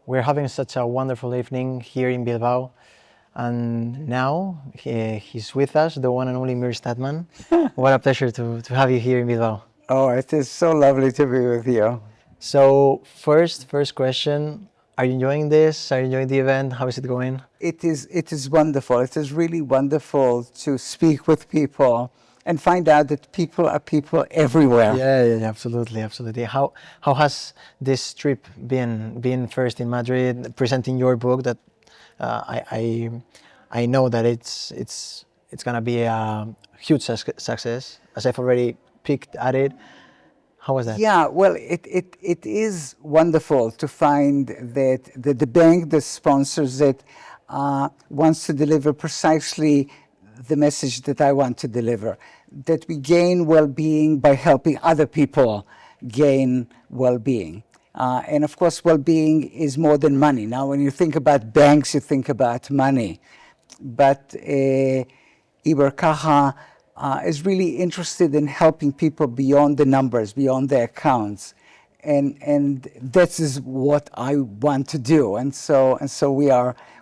We're having such a wonderful evening here in Bilbao, and now he's with us, the one and only Meir Statman. What a pleasure to have you here in Bilbao. Oh, it is so lovely to be with you. So first question, are you enjoying this? Are you enjoying the event? How is it going? It is wonderful. It is really wonderful to speak with people and find out that people are people everywhere. Yeah, absolutely. How has this trip been first in Madrid, presenting your book that I know that it's gonna be a huge success, as I've already picked at it. How was that? Yeah, well, it is wonderful to find that the bank that sponsors it wants to deliver precisely the message that I want to deliver, that we gain well-being by helping other people gain well-being. And of course, well-being is more than money. Now, when you think about banks, you think about money. But Ibercaja is really interested in helping people beyond the numbers, beyond the accounts. And that is what I want to do. And so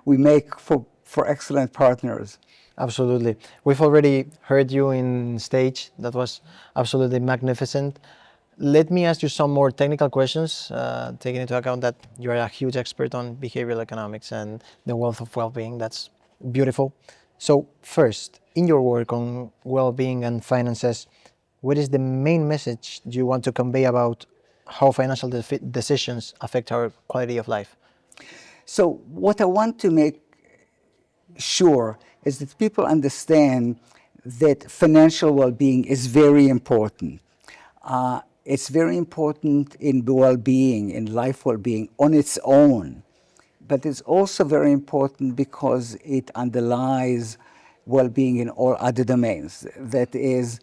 we make for excellent partners. Absolutely. We've already heard you in stage. That was absolutely magnificent. Let me ask you some more technical questions, taking into account that you are a huge expert on behavioral economics and the wealth of well-being. That's beautiful. So first, in your work on well-being and finances, what is the main message you want to convey about how financial decisions affect our quality of life? So what I want to make sure is that people understand that financial well-being is very important. It's very important in well-being, in life well-being on its own. But it's also very important because it underlies well-being in all other domains. That is,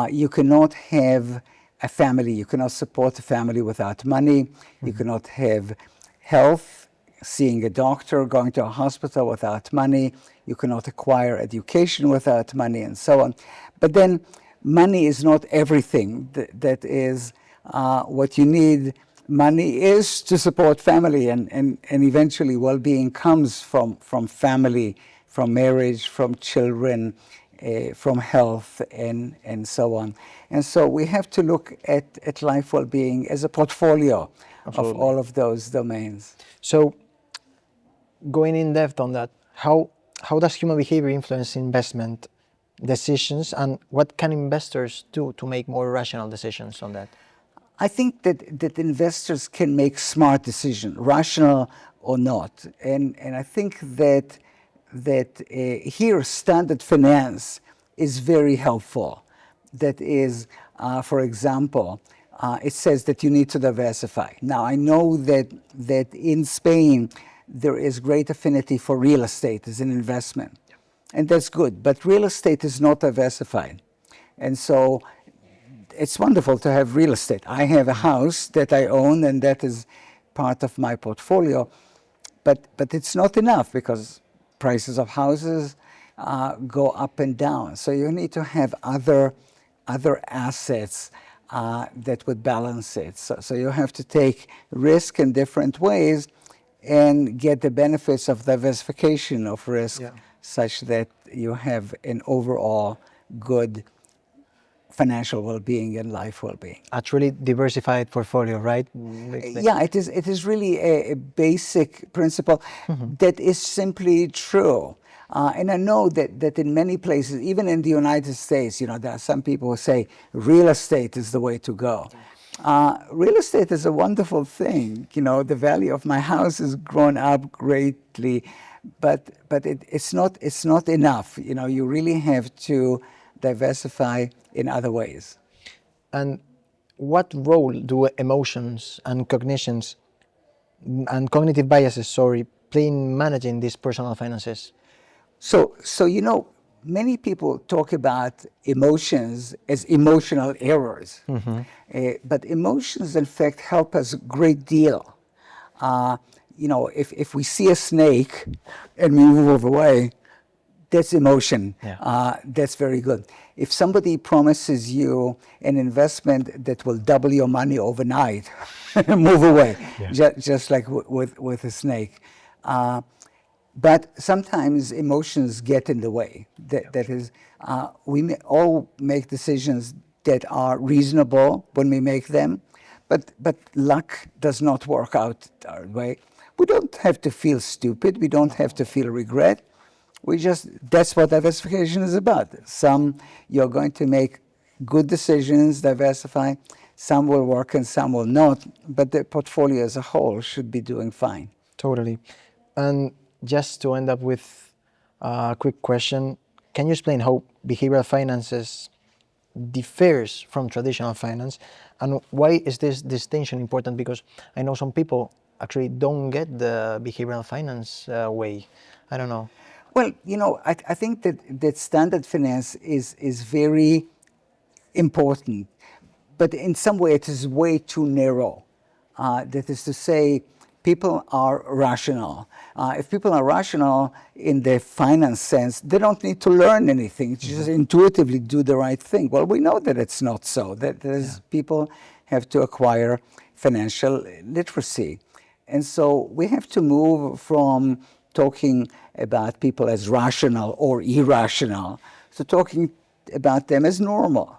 you cannot have a family, you cannot support a family without money, you cannot have health, seeing a doctor, going to a hospital without money, you cannot acquire education without money, and so on. But then money is not everything. That is what you need. Money is to support family, and eventually well-being comes from family, from marriage, from children, from health, and so on. And so we have to look at life well-being as a portfolio of all of those domains. So going in depth on that, how does human behavior influence investment decisions, and what can investors do to make more rational decisions on that? I think that investors can make smart decisions, rational or not. And I think that here standard finance is very helpful. That is, for example, it says that you need to diversify. Now, I know that in Spain, there is great affinity for real estate as an investment. And that's good, but real estate is not diversified. And so it's wonderful to have real estate. I have a house that I own, and that is part of my portfolio. But it's not enough because prices of houses go up and down. So you need to have other assets that would balance it. So you have to take risk in different ways and get the benefits of diversification of risk, such that you have an overall good financial well-being and life well-being. A truly diversified portfolio, right? Yeah, it is really a basic principle that is simply true. And I know that in many places, even in the United States, there are some people who say real estate is the way to go. Real estate is a wonderful thing. The value of my house has grown up greatly, but it's not enough. You really have to diversify in other ways. And what role do emotions and cognitions and cognitive biases, play in managing these personal finances? So many people talk about emotions as emotional errors, but emotions, in fact, help us a great deal. If we see a snake and we move away, That's emotion. Yeah. That's very good. If somebody promises you an investment that will double your money overnight, move away, Yeah. just like with a snake. But sometimes emotions get in the way. That is, we all make decisions that are reasonable when we make them, but luck does not work out our way. We don't have to feel stupid. We don't have to feel regret. That's what diversification is about. Some, you're going to make good decisions, diversify. Some will work and some will not, but the portfolio as a whole should be doing fine. Totally. And just to end up with a quick question, can you explain how behavioral finances differs from traditional finance, and why is this distinction important? Because I know some people actually don't get the behavioral finance way. I don't know. Well, I think that standard finance is very important, but in some way it is way too narrow. That is to say, people are rational. If people are rational in the finance sense, they don't need to learn anything, just intuitively do the right thing. Well, we know that it's not so, that people have to acquire financial literacy. And so we have to move from talking about people as rational or irrational to talking about them as normal.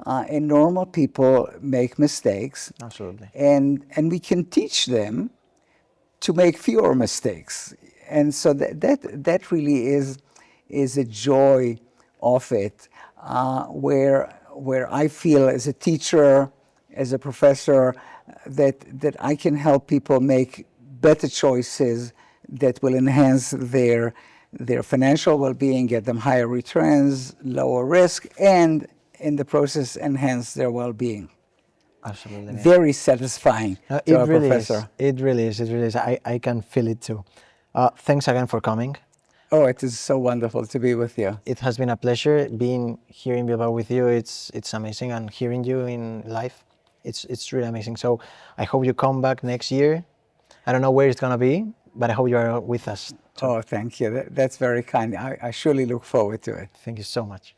And normal people make mistakes. Absolutely. And we can teach them to make fewer mistakes. And so that really is a joy of it, where I feel as a teacher, as a professor, that I can help people make better choices that will enhance their financial well-being, get them higher returns, lower risk, and in the process enhance their well-being. Absolutely. Yeah. Very satisfying to It a really professor. is. It really is. It really is. I can feel it too. Thanks again for coming. Oh, it is so wonderful to be with you. It has been a pleasure being here in Bilbao with you. It's amazing, and hearing you in live, it's really amazing. So I hope you come back next year. I don't know where it's gonna be, but I hope you are with us too. Oh, thank you. That's very kind. I surely look forward to it. Thank you so much.